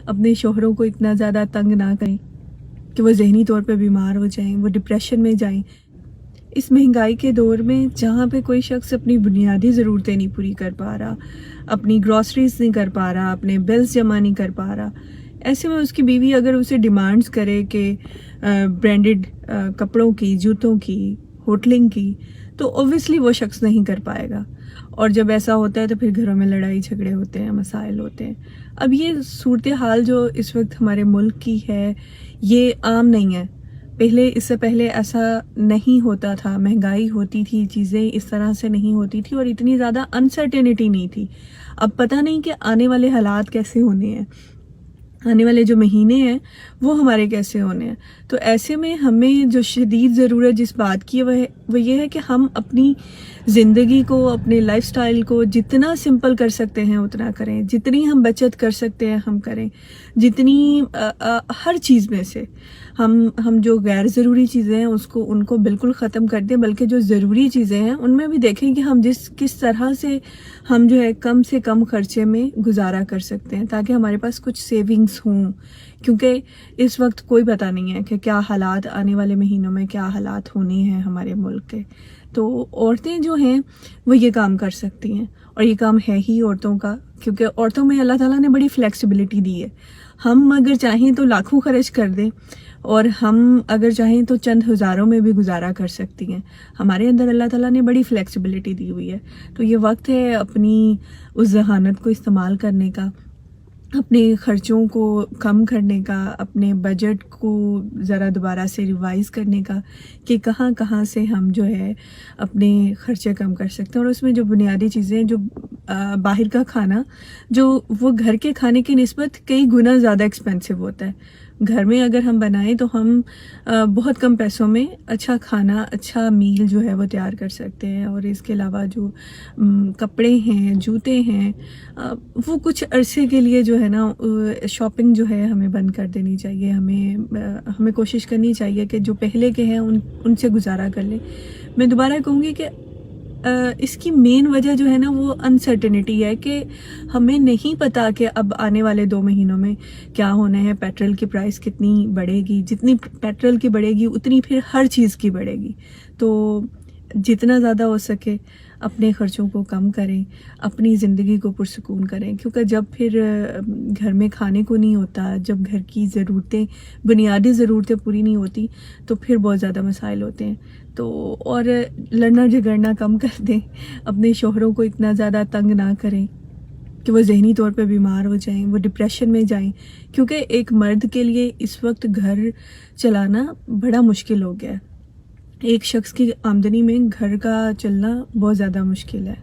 اپنے شوہروں کو اتنا زیادہ تنگ نہ کریں کہ وہ ذہنی طور پہ بیمار ہو جائیں، وہ ڈپریشن میں جائیں۔ اس مہنگائی کے دور میں جہاں پہ کوئی شخص اپنی بنیادی ضرورتیں نہیں پوری کر پا رہا، اپنی گروسریز نہیں کر پا رہا، اپنے بلز جمع نہیں کر پا رہا، ایسے میں اس کی بیوی اگر اسے ڈیمانڈز کرے کہ برانڈڈ کپڑوں کی، جوتوں کی، ہوٹلنگ کی، تو اوبویسلی وہ شخص نہیں کر پائے گا۔ اور جب ایسا ہوتا ہے تو پھر گھروں میں لڑائی جھگڑے ہوتے ہیں، مسائل ہوتے ہیں۔ اب یہ صورتحال جو اس وقت ہمارے ملک کی ہے یہ عام نہیں ہے۔ اس سے پہلے ایسا نہیں ہوتا تھا، مہنگائی ہوتی تھی، چیزیں اس طرح سے نہیں ہوتی تھی اور اتنی زیادہ انسرٹینٹی نہیں تھی۔ اب پتہ نہیں کہ آنے والے حالات کیسے ہونے ہیں، آنے والے جو مہینے ہیں وہ ہمارے کیسے ہونے ہیں۔ تو ایسے میں ہمیں جو شدید ضرورت جس بات کی ہے وہ یہ ہے کہ ہم اپنی زندگی کو، اپنے لائف سٹائل کو جتنا سمپل کر سکتے ہیں اتنا کریں، جتنی ہم بچت کر سکتے ہیں ہم کریں، جتنی ہر چیز میں سے ہم جو غیر ضروری چیزیں ہیں ان کو بالکل ختم کر دیں، بلکہ جو ضروری چیزیں ہیں ان میں بھی دیکھیں کہ ہم کس طرح سے ہم جو ہے کم سے کم خرچے میں گزارا کر سکتے ہیں، تاکہ ہمارے پاس کچھ سیونگز ہوں، کیونکہ اس وقت کوئی پتہ نہیں ہے کہ کیا حالات آنے والے مہینوں میں کیا حالات ہونے ہیں ہمارے ملک کے۔ تو عورتیں جو ہیں وہ یہ کام کر سکتی ہیں، اور یہ کام ہے ہی عورتوں کا، کیونکہ عورتوں میں اللہ تعالیٰ نے بڑی فلیکسیبلٹی دی ہے۔ ہم اگر چاہیں تو لاکھوں خرچ کر دیں، اور ہم اگر چاہیں تو چند ہزاروں میں بھی گزارا کر سکتی ہیں۔ ہمارے اندر اللہ تعالیٰ نے بڑی فلیکسیبلٹی دی ہوئی ہے۔ تو یہ وقت ہے اپنی اس ذہانت کو استعمال کرنے کا، اپنے خرچوں کو کم کرنے کا، اپنے بجٹ کو ذرا دوبارہ سے ریوائز کرنے کا کہ کہاں کہاں سے ہم جو ہے اپنے خرچے کم کر سکتے ہیں۔ اور اس میں جو بنیادی چیزیں جو باہر کا کھانا جو وہ گھر کے کھانے کی نسبت کئی گنا زیادہ ایکسپینسو ہوتا ہے۔ گھر میں اگر ہم بنائیں تو ہم بہت کم پیسوں میں اچھا کھانا، اچھا میل جو ہے وہ تیار کر سکتے ہیں۔ اور اس کے علاوہ جو کپڑے ہیں، جوتے ہیں، وہ کچھ عرصے کے لیے جو ہے نا شاپنگ جو ہے ہمیں بند کر دینی چاہیے۔ ہمیں کوشش کرنی چاہیے کہ جو پہلے کے ہیں ان سے گزارا کر لیں۔ میں دوبارہ کہوں گی کہ اس کی مین وجہ جو ہے نا وہ انسرٹینٹی ہے، کہ ہمیں نہیں پتا کہ اب آنے والے 2 مہینوں میں کیا ہونا ہے، پیٹرول کی پرائس کتنی بڑھے گی، جتنی پیٹرول کی بڑھے گی اتنی پھر ہر چیز کی بڑھے گی۔ تو جتنا زیادہ ہو سکے اپنے خرچوں کو کم کریں، اپنی زندگی کو پرسکون کریں، کیونکہ جب پھر گھر میں کھانے کو نہیں ہوتا، جب گھر کی ضرورتیں، بنیادی ضرورتیں پوری نہیں ہوتی تو پھر بہت زیادہ مسائل ہوتے ہیں۔ تو اور لڑنا جھگڑنا کم کر دیں، اپنے شوہروں کو اتنا زیادہ تنگ نہ کریں کہ وہ ذہنی طور پہ بیمار ہو جائیں، وہ ڈپریشن میں جائیں، کیونکہ ایک مرد کے لیے اس وقت گھر چلانا بڑا مشکل ہو گیا ہے۔ ایک شخص کی آمدنی میں گھر کا چلنا بہت زیادہ مشکل ہے۔